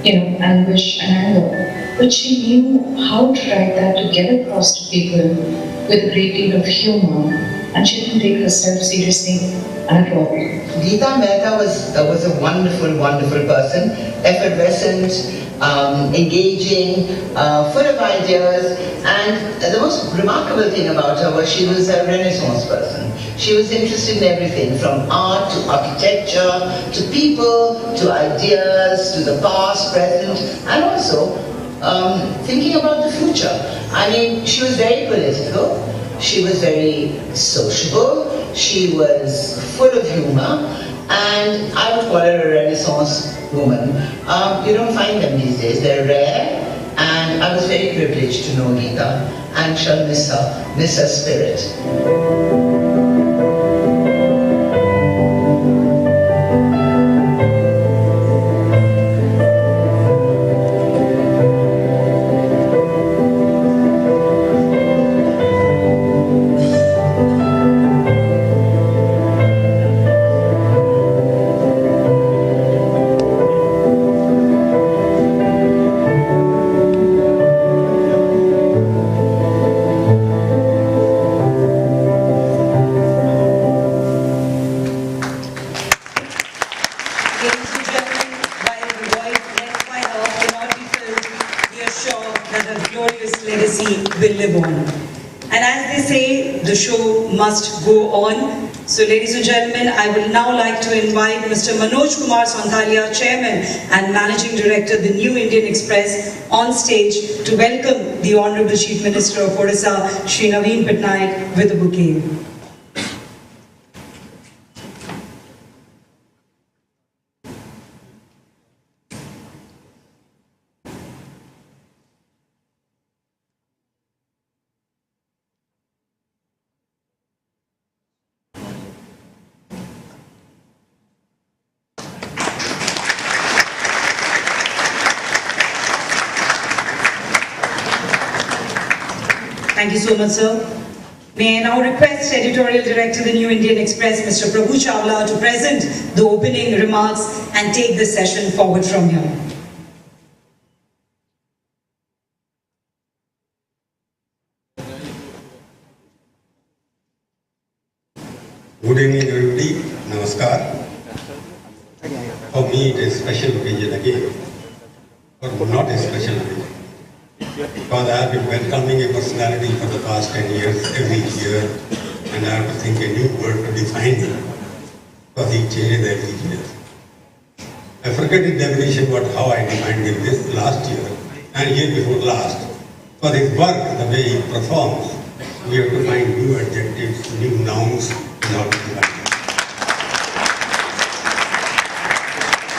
anguish and anger. But she knew how to write that to get across to people with a great deal of humor, and she didn't take herself seriously at all. Geeta Mehta was a wonderful, wonderful person, effervescent, engaging, full of ideas, and the most remarkable thing about her was she was a Renaissance person. She was interested in everything from art to architecture, to people, to ideas, to the past, present, and also thinking about the future. I mean, she was very political, she was very sociable, she was full of humor, and I would call her a Renaissance woman. You don't find them these days, they're rare, and I was very privileged to know Geeta, and shall miss her spirit. The show must go on. So ladies and gentlemen, I would now like to invite Mr. Manoj Kumar Santhalia, Chairman and Managing Director of the New Indian Express, on stage to welcome the Honorable Chief Minister of Odisha, Shri Naveen Patnaik, with a bouquet. Thank you so much, sir. May I now request Editorial Director of the New Indian Express, Mr. Prabhu Chawla, to present the opening remarks and take the session forward from here. Good evening, everybody. Namaskar. For me, it is a special occasion again, but not a special occasion. Because I have been welcoming a personality for the past 10 years, every year, and I have to think a new word to define him, because he changes every year. I forget the definition about how I defined him this last year, and year before last. For his work, the way he performs, we have to find new adjectives, new nouns in order to define him.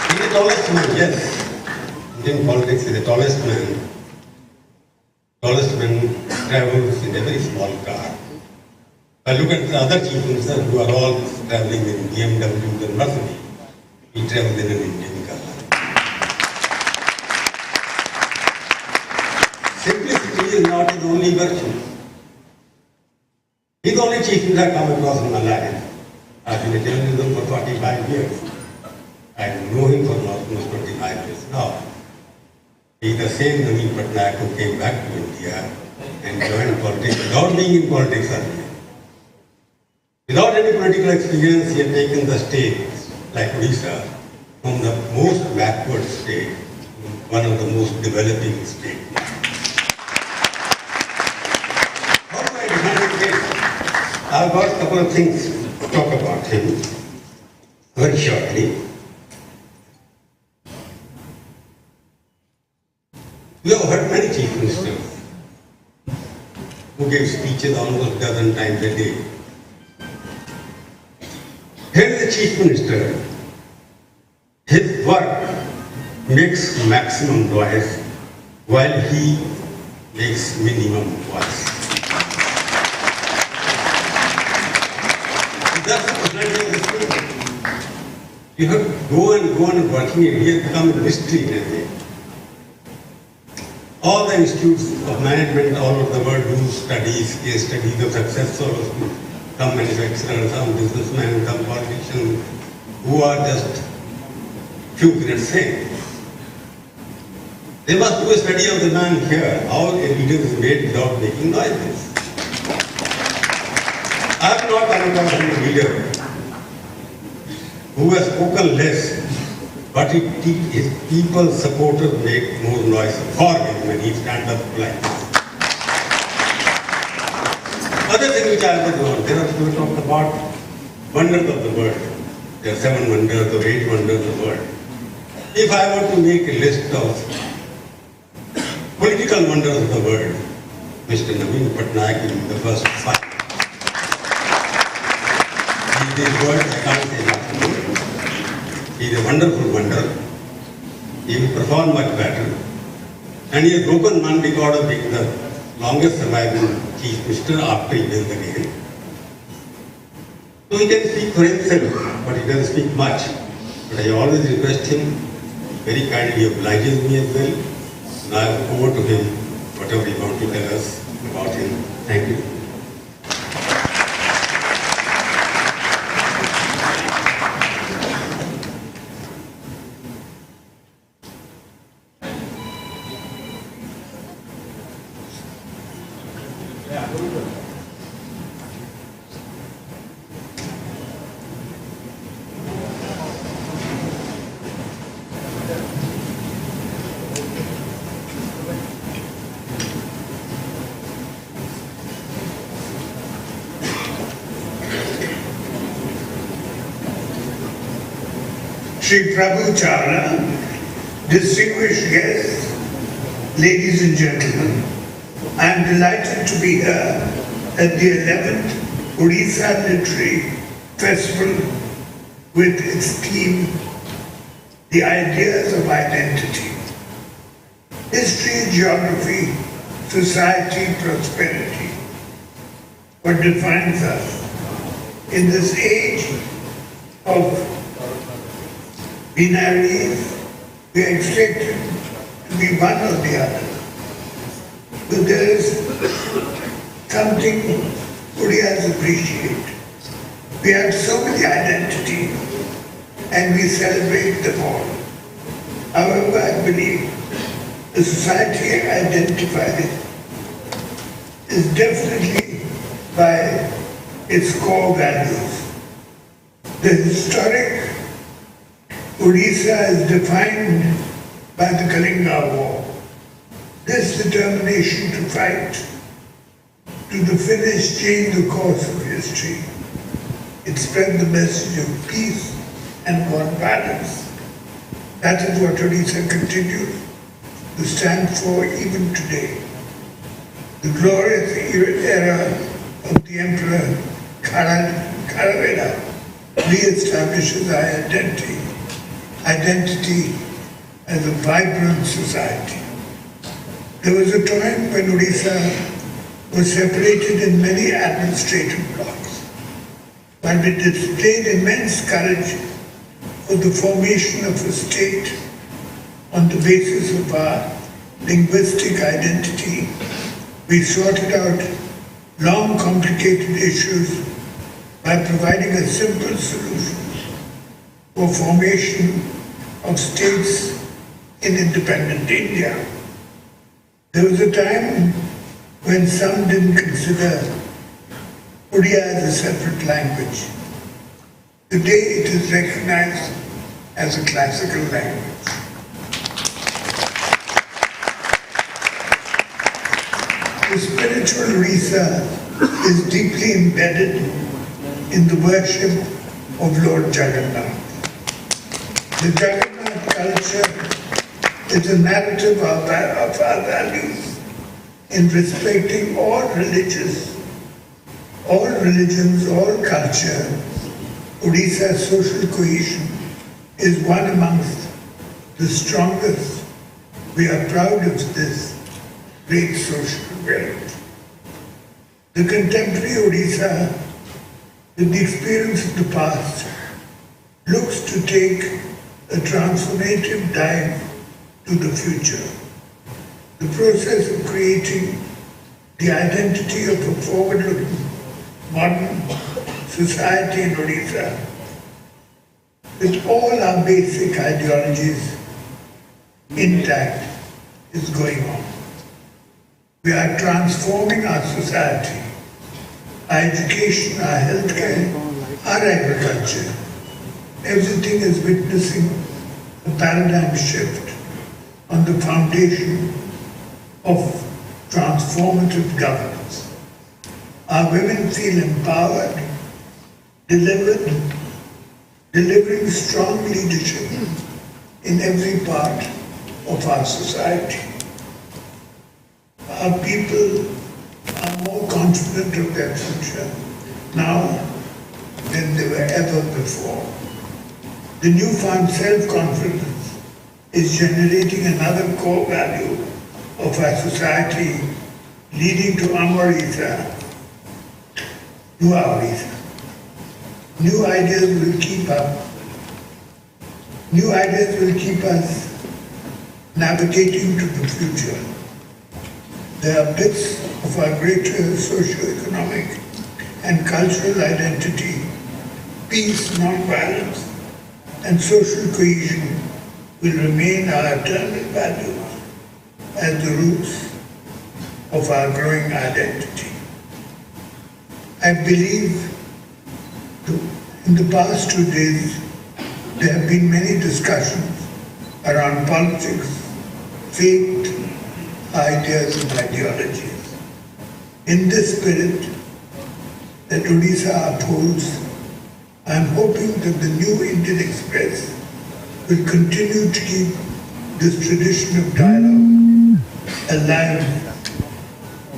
He is the tallest man, yes. Indian politics is the tallest man. Tallest man travels in a very small car. I look at the other chief ministers who are all traveling in BMWs and Mercedes. He travels in an Indian car. Simplicity is not his only virtue. He's the only chief minister I come across in my life. I've been a journalism for 45 years. I know him for almost 25 years now. He is the same Naveen Patnaik who came back to India and joined politics without being in politics earlier. Without any political experience, he had taken the state, like Odisha, from the most backward state to one of the most developing states. How do I define it? I've got a couple of things to talk about him very shortly. We have heard many chief ministers who gave speeches almost a dozen times a day. Here is the chief minister. His work makes maximum noise while he makes minimum voice. That's the personality of this people. You have to go and working it. He has become a mystery in a way. All the institutes of management all over the world do studies, case studies of successful, some manufacturers, some businessmen, some politicians who are just few minutes in. They must do a study of the man here, how a video is made without making noises. I have not come across any leader who has spoken less, but his people supporters make more noise for him when he stands up like this. Other thing which I have learned, there are people talk about wonders of the world. There are 7 wonders or 8 wonders of the world. If I were to make a list of political wonders of the world, Mr. Naveen Patnaik will be the first 5. These words I can't say nothing. He is a wonderful wonder. He will perform much better. And he has broken one record of being the longest surviving chief minister after he wins again. So he can speak for himself, but he doesn't speak much. But I always request him, very kindly obliges me as well. Now I look over to him, whatever he wants to tell us about him. Thank you. Shri Prabhu Chawla, distinguished guests, ladies and gentlemen, I am delighted to be here at the 11th Odisha Literary Festival with its theme, The Ideas of Identity. History, geography, society, prosperity. What defines us in this age of binaries, we are expected to be one or the other. But there is something Odias appreciate. We have so many identities and we celebrate them all. However, I believe the society identified is definitely by its core values. The historic Odisha is defined by the Kalinga War. This determination to fight to the finish changed the course of history. It spread the message of peace and non-violence. That is what Odisha continues to stand for even today. The glorious era of the Emperor Kharavela re-establishes our identity as a vibrant society. There was a time when Odisha was separated in many administrative blocks, but we displayed immense courage for the formation of a state on the basis of our linguistic identity. We sorted out long, complicated issues by providing a simple solution for formation of states in independent India. There was a time when some didn't consider Odia as a separate language. Today it is recognized as a classical language. The spiritual Odisha is deeply embedded in the worship of Lord Jagannath. The Jagannath culture is a narrative of our values in respecting all religions, all culture. Odisha's social cohesion is one amongst the strongest. We are proud of this great social wealth. The contemporary Odisha, with the experience of the past, looks to take a transformative dive to the future. The process of creating the identity of a forward-looking modern society in Odisha, with all our basic ideologies intact, is going on. We are transforming our society, our education, our healthcare, our agriculture. Everything is witnessing a paradigm shift on the foundation of transformative governance. Our women feel empowered, delivering strong leadership in every part of our society. Our people are more confident of their future now than they were ever before. The newfound self-confidence is generating another core value of our society, leading to Amorita, New Aurita. New ideas will keep us navigating to the future. They are bits of our greater socio-economic and cultural identity. Peace, non-violence, and social cohesion will remain our eternal values as the roots of our growing identity. I believe in the past 2 days, there have been many discussions around politics, faith, ideas and ideologies. In this spirit that Odisha upholds, I am hoping that the new Indian Express will continue to keep this tradition of dialogue alive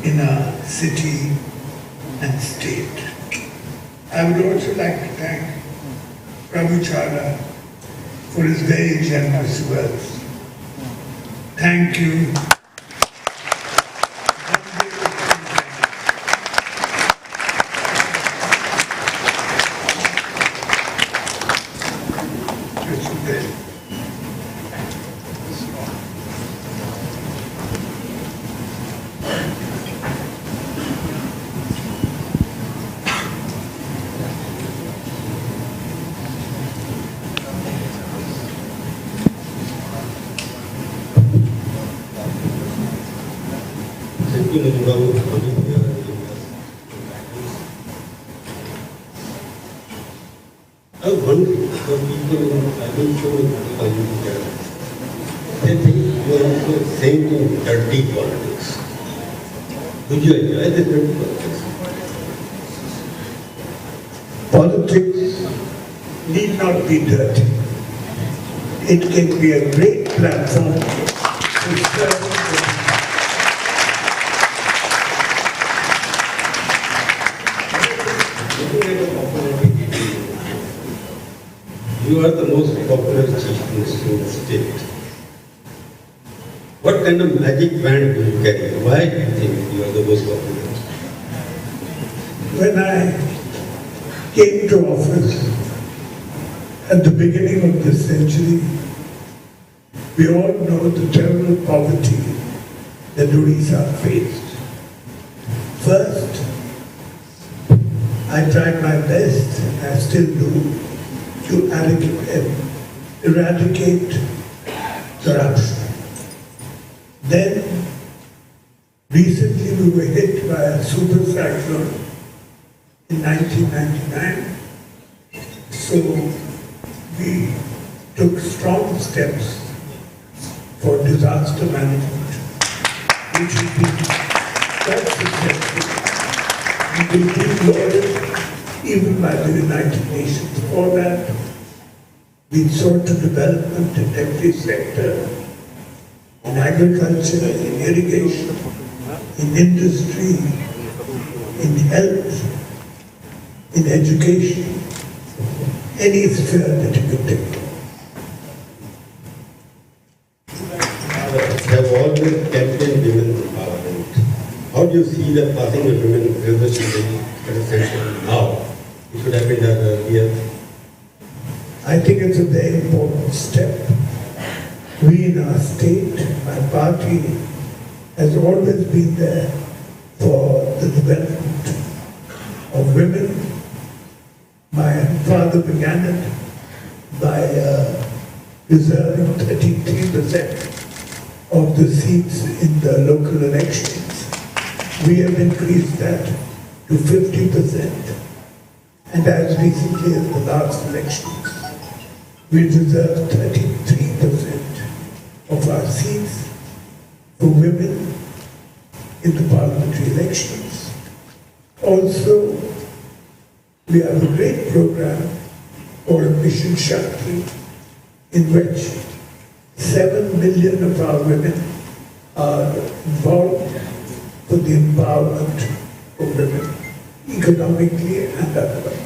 in our city and state. I would also like to thank Prabhu Chawla for his very generous words. Thank you. I wonder for people who have been shown they think you are also saying dirty politics. Would you enjoy the dirty politics? Politics need not be dirty. It can be a great platform to serve. You are the most popular chief minister in the state. What kind of magic wand do you carry? Why do you think you are the most popular? When I came to office at the beginning of this century, we all know the terrible poverty that Odisha faced. First, I tried my best, and I still do, to eradicate corruption. Then, recently we were hit by a super cyclone in 1999. So we took strong steps for disaster management, which has been quite successful. We've been lauded even by the United Nations for that. We sought to development in every sector, in agriculture, in irrigation, in industry, in health, in education, any sphere that you could think of. Have always campaigned women's empowerment. How do you see the passing of women reservation now? It should have been done earlier. I think it's a very important step. We in our state, my party, has always been there for the development of women. My father began it by reserving 33% of the seats in the local elections. We have increased that to 50%. And as recently as the last elections, we reserved 33% of our seats for women in the parliamentary elections. Also, we have a great program called Mission Shakti, in which 7 million of our women are involved for the empowerment of women, economically and otherwise.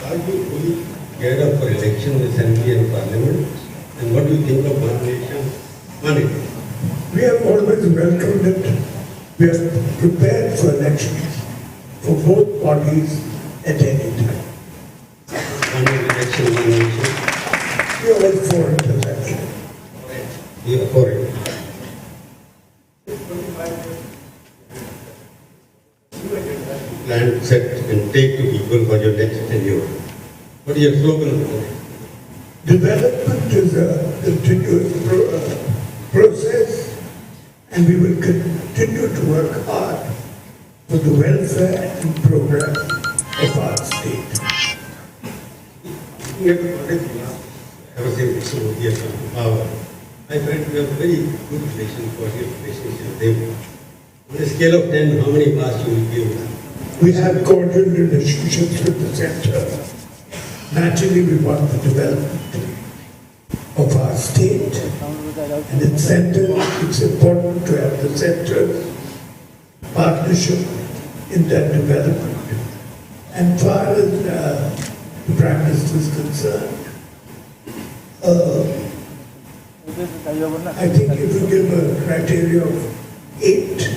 Are you fully geared up for election in Assembly and Parliament? And what do you think of one nation, one India? We have always welcomed it. We are prepared for elections for both parties at any time. One election, one nation. We are all for it, actually. You are for it. Plan, set and take to people for your next tenure. What is your slogan? Development is a continuous process, and we will continue to work hard for the welfare and progress of our state. Ever since Odisha come to power, I find we have very good relationship with them. On a scale of 10, how many marks you will give? We have cordial relationships with the center. Naturally, we want the development of our state, and its center, it's important to have the center's partnership in that development. And far as the Prime Minister is concerned, I think if you give a criteria of 8,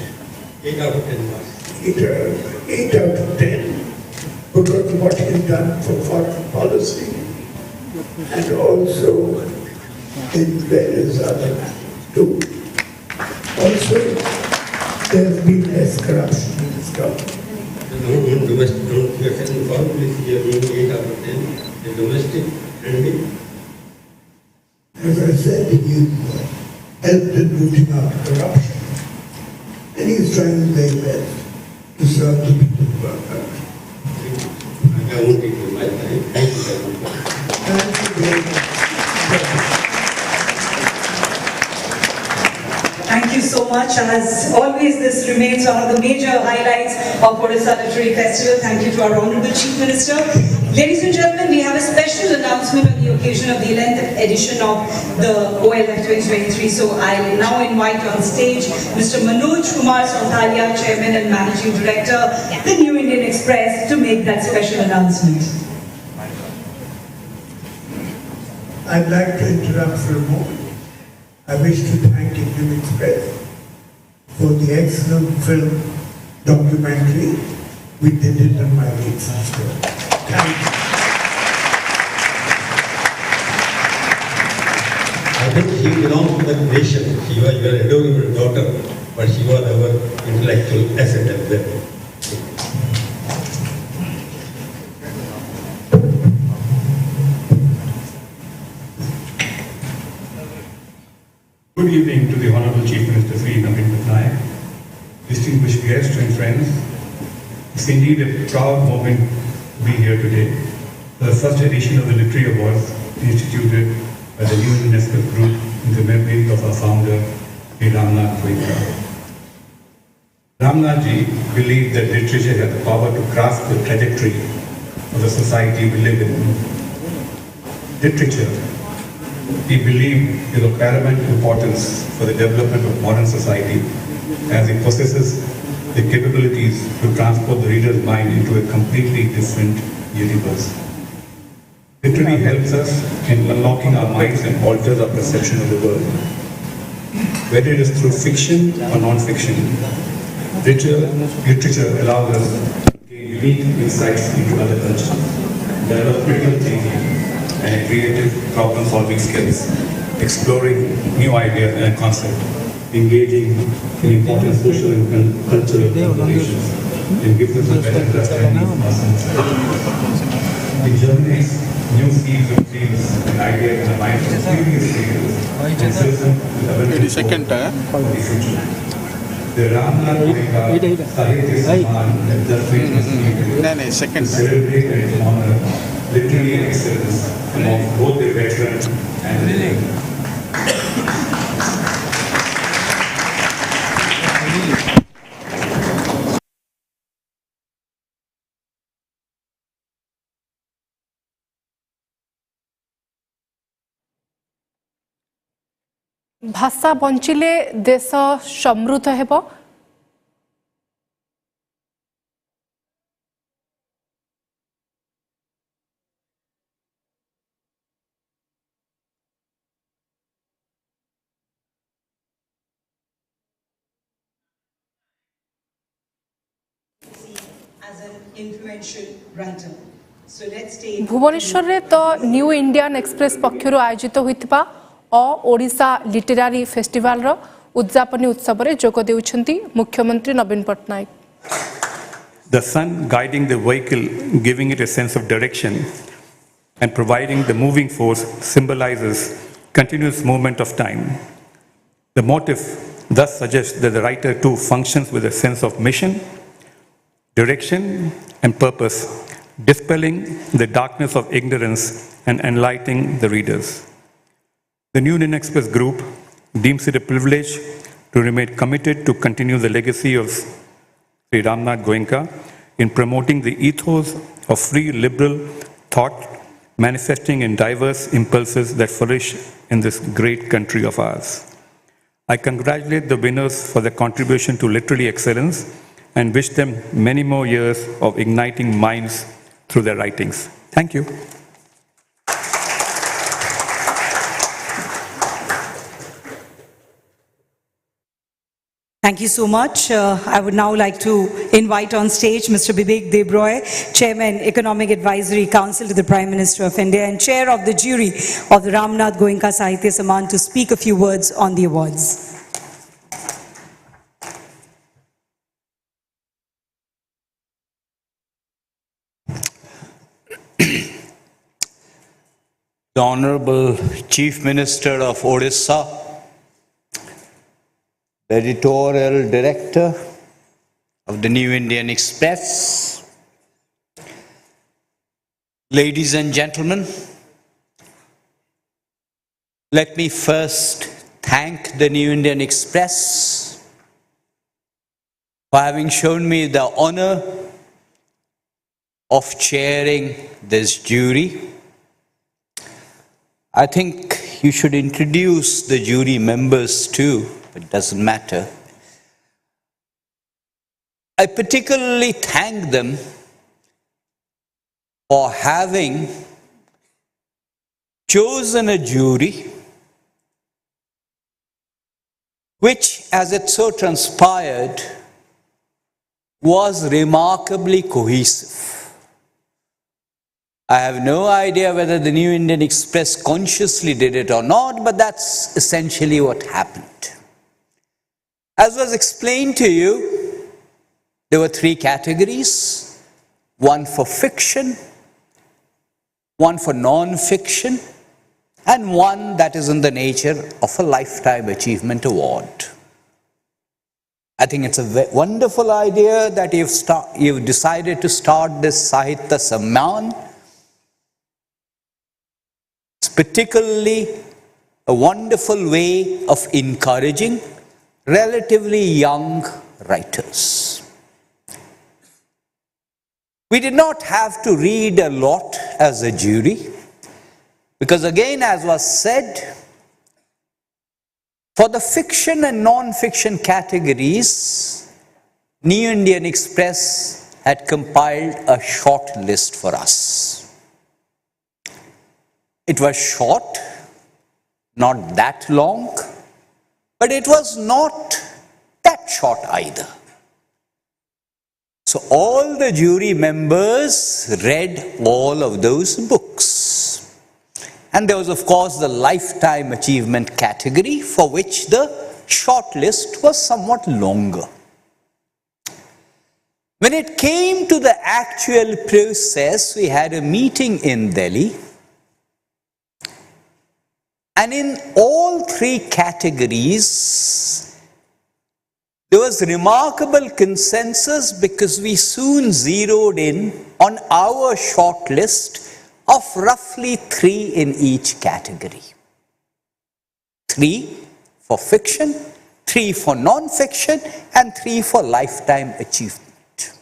8 out of 10 marks. 8 out of 10, because of what he's done for foreign policy and also in various other matters too. Also, there has been less corruption in this government. On domestic, on foreign policy, you are giving 8 out of 10. The domestic handling. As I said, he helped in rooting out corruption. And he's trying his very best to serve the people of our country. I won't take you my time. Thank you very much. Thank you very much. Thank you so much. As always, this remains one of the major highlights of Odisha Literary Festival. Thank you to our Honorable Chief Minister. Ladies and gentlemen, we have a special announcement on the occasion of the 11th edition of the OLF 2023. So I now invite on stage Mr. Manoj Kumar Sonthalia, Chairman and Managing Director, the New Indian Express, to make that special announcement. I'd like to interrupt for a moment. I wish to thank Indian Express for the excellent film documentary we did it on my late sister. Thank you. I think she belongs to the nation. She was your adorable daughter, but she was our intellectual asset as well. Good evening to the Honorable Chief Minister Sri Naveen Patnaik, distinguished guests and friends. It's indeed a proud moment to be here today for the first edition of the Literary Awards instituted by the New Indian Express Group in the memory of our founder, Sri Ramnath Goenka. Ramnath ji believed that literature had the power to grasp the trajectory of the society we live in. Literature, he believed, is of paramount importance for the development of modern society, as it possesses the capabilities to transport the reader's mind into a completely different universe. Literary helps us in unlocking our minds and alters our perception of the world. Whether it is through fiction or non-fiction, literature allows us to gain unique insights into other cultures, develop critical thinking, and creative problem-solving skills, exploring new ideas and concepts, engaging in important social and cultural conversations, and gives us a better understanding of ourselves. It germinates new seeds of dreams and ideas in the minds of previous readers, and and serves them with abundant second, for the future. The Ramnath Goenka Sahitya Samman thus witnessed to second. celebrate and honor literary excellence among both the veteran and the young. भाषा बंचिले देश समृद्ध हेबो। As an influential writer. So let's take Bhubaneswar रे तो new Indian express पक्षरु आयोजित होइतिबा Odisha literary festival रो उद्यापनी उत्सव रे जोग देउछंती मुख्यमंत्री नवीन Patnaik. The sun guiding the vehicle, giving it a sense of direction and providing the moving force symbolizes continuous movement of time. The motif thus suggests that the writer too functions with a sense of mission, direction and purpose, dispelling the darkness of ignorance and enlightening the readers. The New Indian Express Group deems it a privilege to remain committed to continue the legacy of Sri Ramnath Goenka in promoting the ethos of free liberal thought manifesting in diverse impulses that flourish in this great country of ours. I congratulate the winners for their contribution to literary excellence and wish them many more years of igniting minds through their writings. Thank you. Thank you so much. I would now like to invite on stage Mr. Bibek Debroy, Chairman, Economic Advisory Council to the Prime Minister of India and Chair of the Jury of the Ramnath Goenka Sahitya Samman to speak a few words on the awards. The Honorable Chief Minister of Odisha, the Editorial Director of the New Indian Express, ladies and gentlemen, let me first thank the New Indian Express for having shown me the honor of chairing this jury. I think you should introduce the jury members too, but it doesn't matter. I particularly thank them for having chosen a jury which, as it so transpired, was remarkably cohesive. I have no idea whether the New Indian Express consciously did it or not, but that's essentially what happened. As was explained to you, there were three categories: one for fiction, one for non-fiction, and one that is in the nature of a Lifetime Achievement Award. I think it's a wonderful idea that you've decided to start this Sahitya Samman. It's particularly a wonderful way of encouraging relatively young writers. We did not have to read a lot as a jury, because again, as was said, for the fiction and non-fiction categories, New Indian Express had compiled a short list for us. It was short, not that long, but it was not that short either. So all the jury members read all of those books. And there was, of course, the Lifetime Achievement category, for which the short list was somewhat longer. When it came to the actual process, we had a meeting in Delhi. And in all three categories, there was remarkable consensus because we soon zeroed in on our short list of roughly 3 in each category. 3 for fiction, 3 for non-fiction, and 3 for lifetime achievement.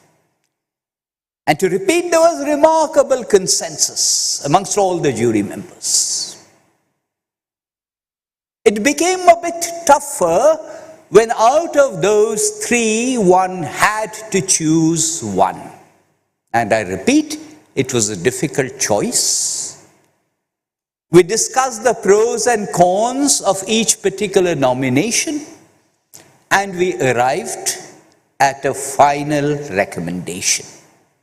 And to repeat, there was remarkable consensus amongst all the jury members. It became a bit tougher when out of those 3, one had to choose one. And I repeat, it was a difficult choice. We discussed the pros and cons of each particular nomination, and we arrived at a final recommendation,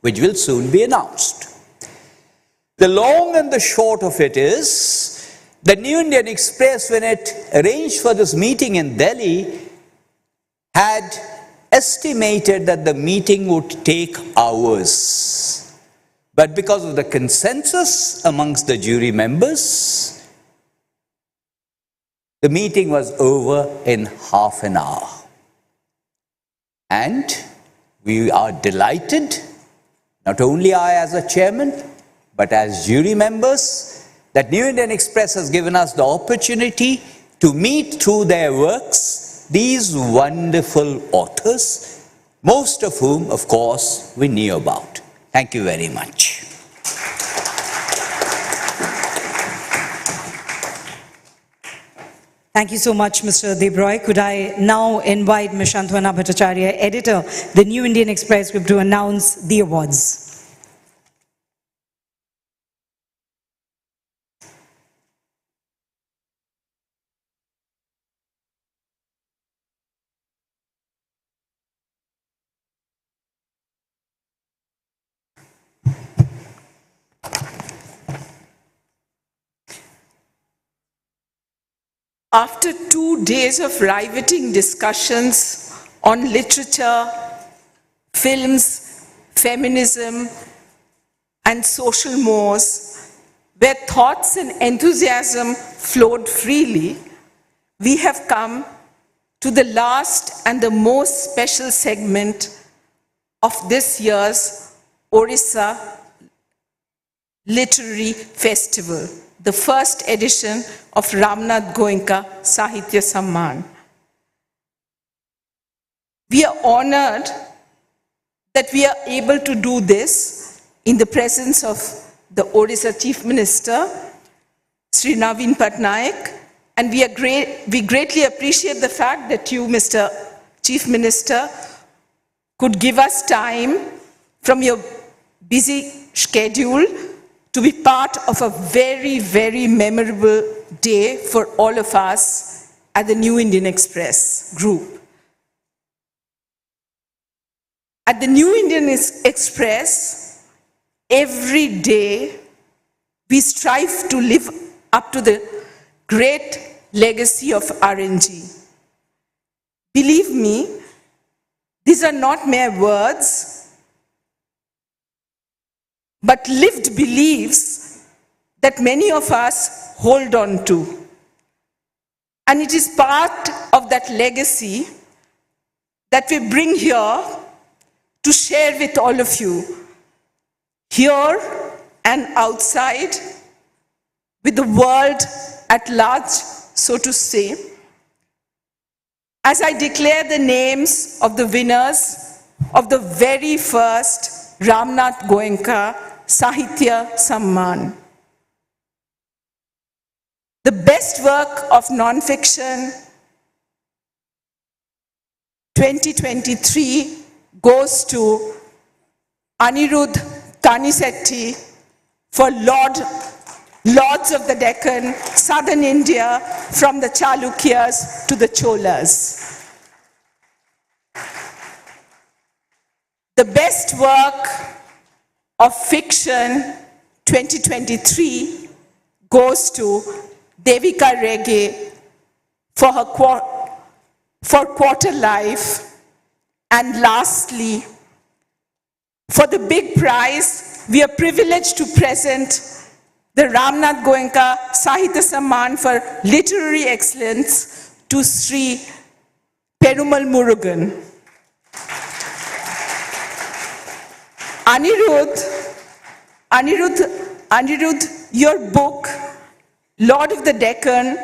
which will soon be announced. The long and the short of it is, the New Indian Express, when it arranged for this meeting in Delhi, had estimated that the meeting would take hours. But because of the consensus amongst the jury members, the meeting was over in half an hour. And we are delighted, not only I as a chairman, but as jury members, that New Indian Express has given us the opportunity to meet through their works these wonderful authors, most of whom, of course, we knew about. Thank you very much. Thank you so much, Mr. Debroy. Could I now invite Ms. Shantwana Bhattacharya, editor, the New Indian Express Group, to announce the awards. After 2 days of riveting discussions on literature, films, feminism, and social mores, where thoughts and enthusiasm flowed freely, we have come to the last and the most special segment of this year's Odisha Literary Festival, the first edition of Ramnath Goenka Sahitya Samman. We are honored that we are able to do this in the presence of the Odisha Chief Minister, Sri Naveen Patnaik, and we greatly appreciate the fact that you, Mr. Chief Minister, could give us time from your busy schedule to be part of a very, very memorable day for all of us at the New Indian Express Group. At the New Indian Express, every day we strive to live up to the great legacy of RNG. Believe me, these are not mere words, but lived beliefs that many of us hold on to. And it is part of that legacy that we bring here to share with all of you, here and outside, with the world at large, so to say. As I declare the names of the winners of the very first Ramnath Goenka Sahitya Samman. The best work of non-fiction 2023 goes to Anirudh Kanisetti for Lords of the Deccan, Southern India, from the Chalukyas to the Cholas. The best work of fiction 2023 goes to Devika Rege for her Quarter Life. And lastly, for the big prize, we are privileged to present the Ramnath Goenka Sahitya Samman for Literary Excellence to Sri Perumal Murugan. Anirudh, your book, Lord of the Deccan,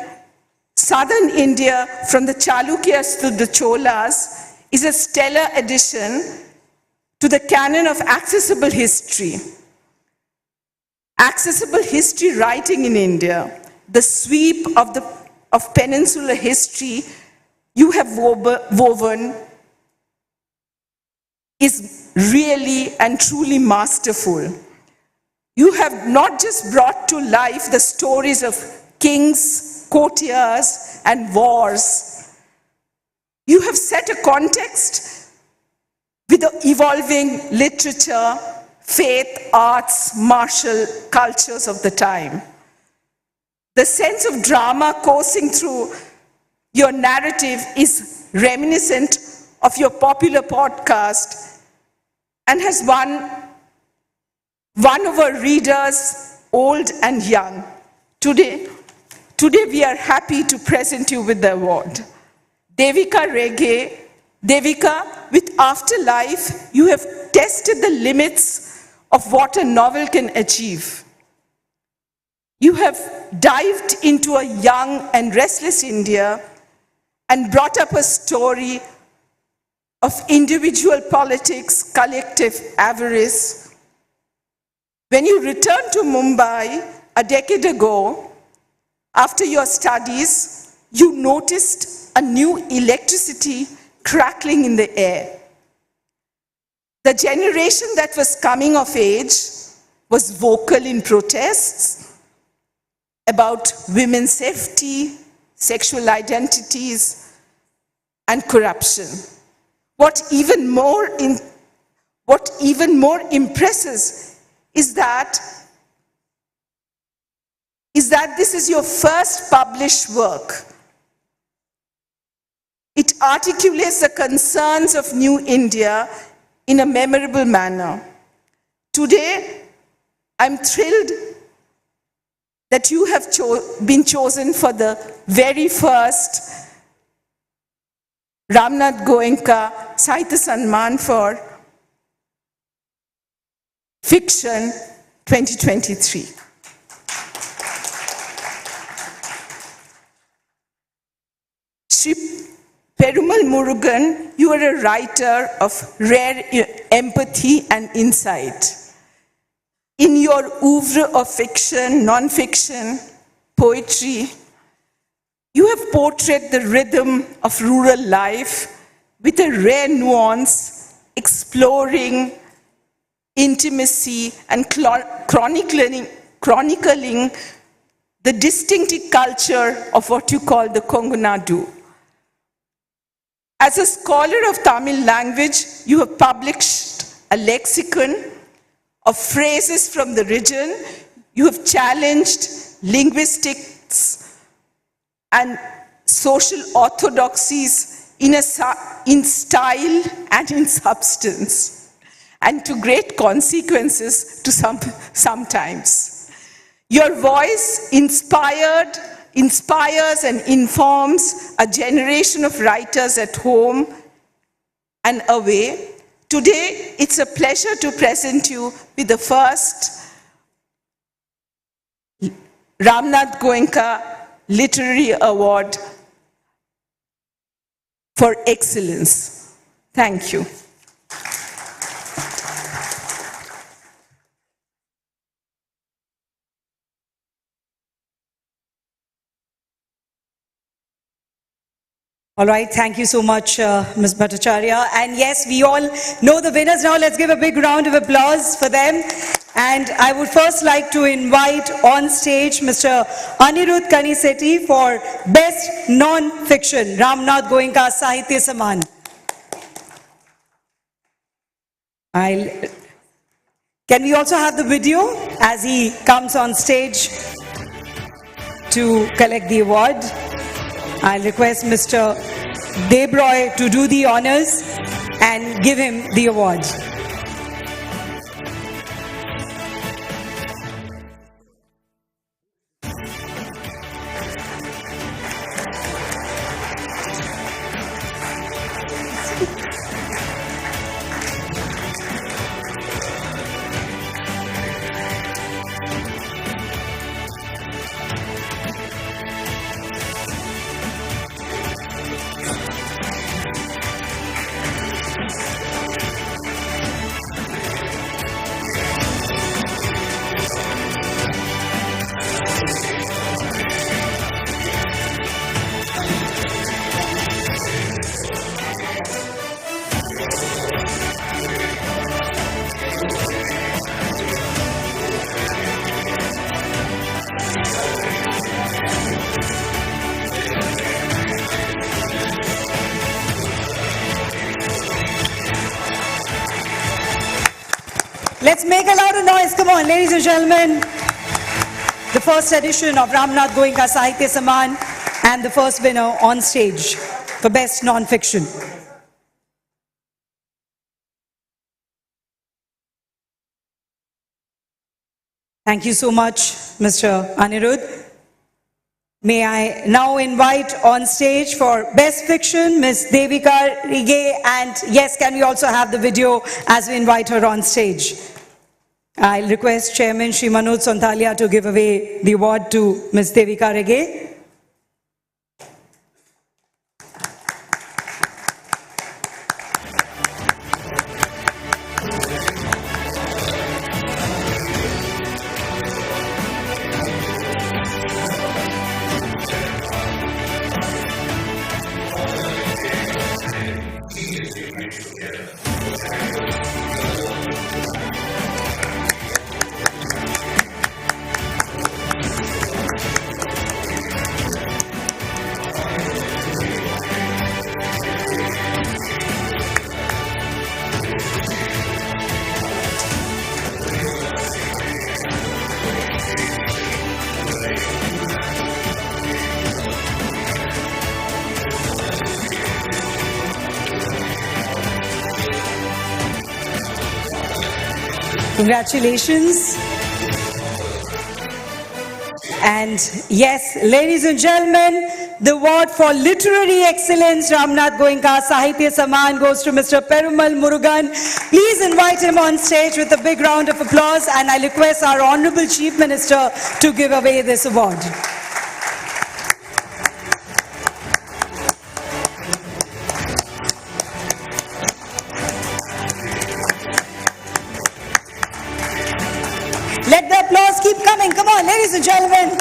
Southern India from the Chalukyas to the Cholas, is a stellar addition to the canon of accessible history. Accessible history writing in India, the sweep of peninsular history you have woven is really and truly masterful. You have not just brought to life the stories of kings, courtiers, and wars. You have set a context with the evolving literature, faith, arts, martial cultures of the time. The sense of drama coursing through your narrative is reminiscent of your popular podcast and has won over readers, old and young. Today we are happy to present you with the award. Devika, with Afterlife, you have tested the limits of what a novel can achieve. You have dived into a young and restless India and brought up a story of individual politics, collective avarice. When you returned to Mumbai a decade ago, after your studies, you noticed a new electricity crackling in the air. The generation that was coming of age was vocal in protests about women's safety, sexual identities, and corruption. What even more impresses is that this is your first published work. It articulates the concerns of New India in a memorable manner. Today, I'm thrilled that you have been chosen for the very first Ramnath Goenka Sahitya Samman for Fiction 2023. Sri Perumal Murugan, you are a writer of rare empathy and insight. In your oeuvre of fiction, non-fiction, poetry, you have portrayed the rhythm of rural life with a rare nuance, exploring intimacy and chronicling the distinctive culture of what you call the Kongu Nadu. As a scholar of Tamil language, you have published a lexicon of phrases from the region. You have challenged linguistics and social orthodoxies in style and in substance, and to great consequences to sometimes. Your voice inspires and informs a generation of writers at home and away. Today, it's a pleasure to present you with the first Ramnath Goenka Literary Award for Excellence. Thank you. All right, thank you so much, Ms. Bhattacharya. And yes, we all know the winners now. Let's give a big round of applause for them. And I would first like to invite on stage Mr. Anirudh Kanisetti for Best Non-Fiction, Ramnath Goenka Sahitya Samman. Can we also have the video as he comes on stage to collect the award? I'll request Mr. Debroy to do the honors and give him the award. Let's make a louder noise. Come on, ladies and gentlemen. The first edition of Ramnath Goenka Sahitya Samman and the first winner on stage for Best Non-Fiction. Thank you so much, Mr. Anirudh. May I now invite on stage for Best Fiction, Ms. Devika Rige, and yes, can we also have the video as we invite her on stage? I'll request Chairman Shri Manoj Sonthalia to give away the award to Ms. Devika Rige. Congratulations. And yes, ladies and gentlemen, the award for literary excellence, Ramnath Goenka Sahitya Samman, goes to Mr. Perumal Murugan. Please invite him on stage with a big round of applause, and I request our Honorable Chief Minister to give away this award. Let the applause keep coming. Come on, ladies and gentlemen.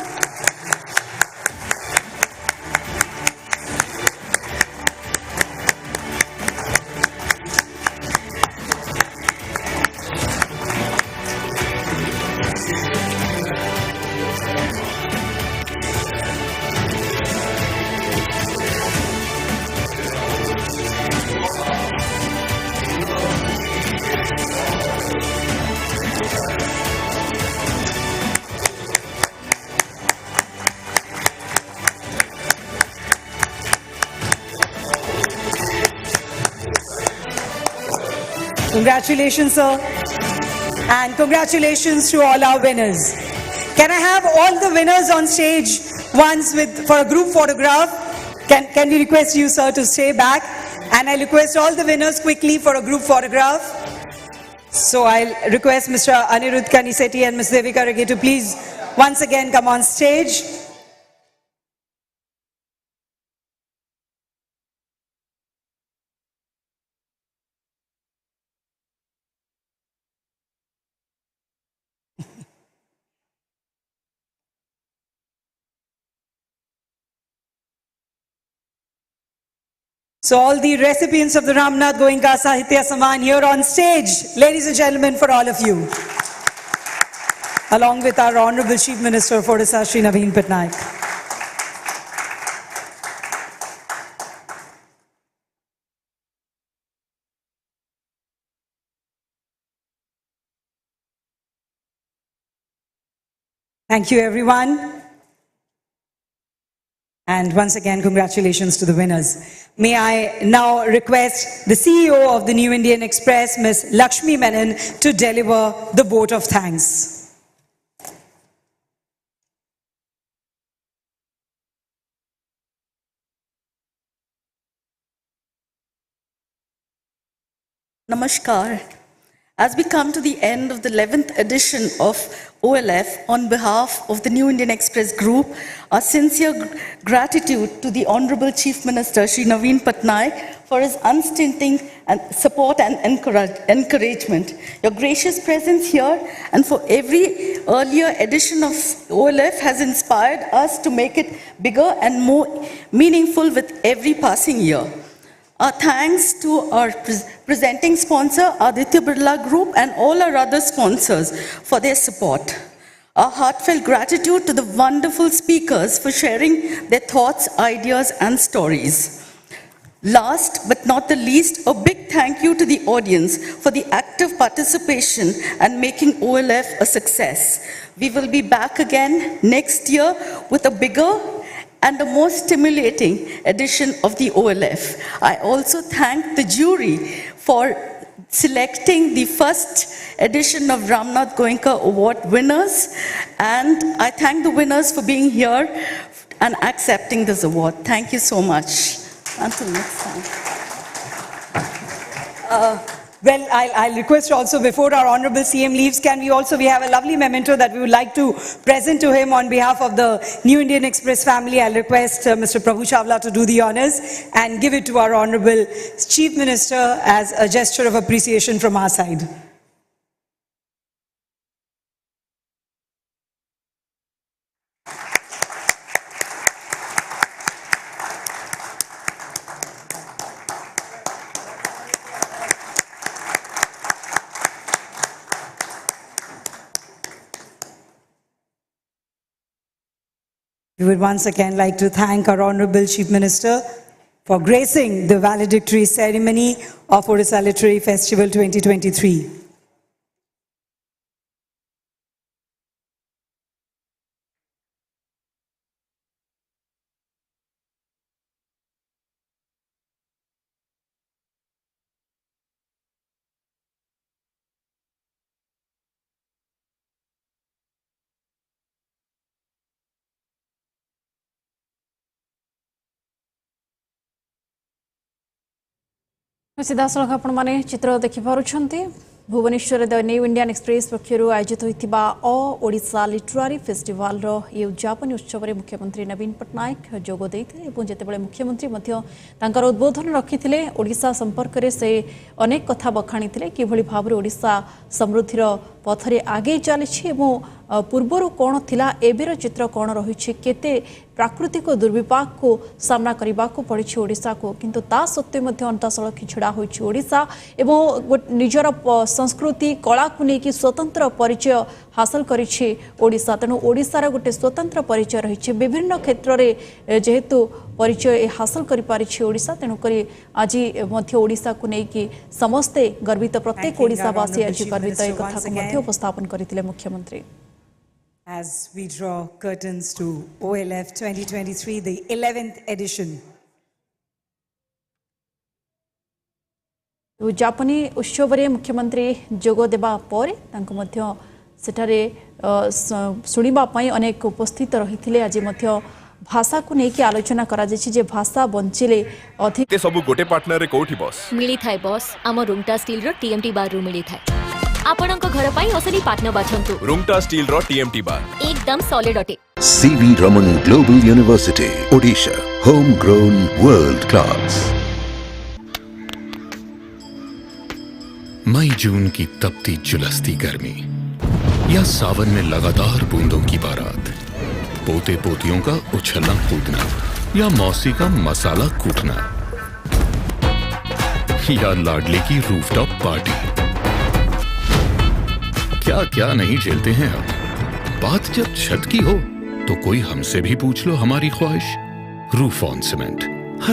Congratulations, sir. And congratulations to all our winners. Can I have all the winners on stage once for a group photograph? Can we request you, sir, to stay back? And I request all the winners quickly for a group photograph. So I'll request Mr. Anirudh Kanisetti and Ms. Devika Rage to please once again come on stage. So all the recipients of the Ramnath Goenka Sahitya Samman here on stage, ladies and gentlemen, for all of you, along with our Honorable Chief Minister of Odisha, Shri Naveen Patnaik. Thank you, everyone. And once again, congratulations to the winners. May I now request the CEO of the New Indian Express, Ms. Lakshmi Menon, to deliver the vote of thanks. Namaskar. As we come to the end of the 11th edition of OLF, on behalf of the New Indian Express Group, our sincere gratitude to the Honorable Chief Minister, Shri Naveen Patnaik, for his unstinting support and encouragement. Your gracious presence here and for every earlier edition of OLF has inspired us to make it bigger and more meaningful with every passing year. Our thanks to our presenting sponsor, Aditya Birla Group, and all our other sponsors for their support. Our heartfelt gratitude to the wonderful speakers for sharing their thoughts, ideas, and stories. Last but not the least, a big thank you to the audience for the active participation and making OLF a success. We will be back again next year with a bigger and a more stimulating edition of the OLF. I also thank the jury for selecting the first edition of Ramnath Goenka Award winners, and I thank the winners for being here and accepting this award. Thank you so much. Until next time. Well, I'll request also, before our Honourable CM leaves, we have a lovely memento that we would like to present to him on behalf of the New Indian Express family. I'll request Mr. Prabhu Chawla to do the honours and give it to our Honourable Chief Minister as a gesture of appreciation from our side. We would once again like to thank our Honourable Chief Minister for gracing the valedictory ceremony of Odisha Literary Festival 2023. सीधासलख आपण चित्र देखिपुंट Bhubaneswar the New Indian Express पक्षर आयोजित होता Odisha लिटरारी festival ये उद्यापन उत्सव में मुख्यमंत्री नवीन पट्टनायक जोगदे जितेबाला मुख्यमंत्री उद्बोधन रखी ओडिशा संपर्क में से अनेक कथा बखाणी कि भाव में ओडिशा समृद्धिर पथरे आगे चली पूर्वर कौन थिला एबेर चित्र कौन रही केते प्राकृतिक दुर्विपाक को सामना करने को पड़ी ओडिशा को किंतु ता सत्वे अंतसलखी छिड़ा होइछि ओडिशा एवं निजर संस्कृति कला को लेकिन स्वतंत्र परिचय हासिल करिछि ओडिशा तेणु ओडिशार गोटे स्वतंत्र परिचय रही विभिन्न क्षेत्र में जेहेतु परिचय हासिल कर पारिछि ओडिशा तेणुक आज ओडिशा को लेकिन समस्ते गर्वित प्रत्येक ओडिशावासी आज गर्वित एक कथा को उपस्थापन करथिले मुख्यमंत्री. As we draw curtains to OLF 2023, the 11th edition. उद्यापनी उत्सव में मुख्यमंत्री जोग देबा परे तांको मध्य सेठारे सुनिबा पई अनेक उपस्थित रहिथिले आज मध्य भाषा को लेकिन आलोचना करा जे जे भाषा बंचिले अधिक सब गोटे पार्टनर रे कोठी बॉस मिली थाए बॉस आम रुंगटा स्टील रो टीएमटी बार रू मिली थाए आपणक घर पई असली पार्टनर बाछंतु रुंगटा स्टील रो टीएमटी बार एकदम सॉलिड अटे. CV Raman Global University, Odisha, homegrown, world class. मई जून की तपती झुलसती गर्मी या सावन में लगातार बूंदों की बारात, पोते पोतियों का उछलना कूदना या मौसी का मसाला कूटना या लाडले की रूफटॉप पार्टी, क्या क्या नहीं झेलते हैं अब. बात जब छत की हो तो कोई हमसे भी पूछ लो हमारी ख्वाहिश. Roof on cement,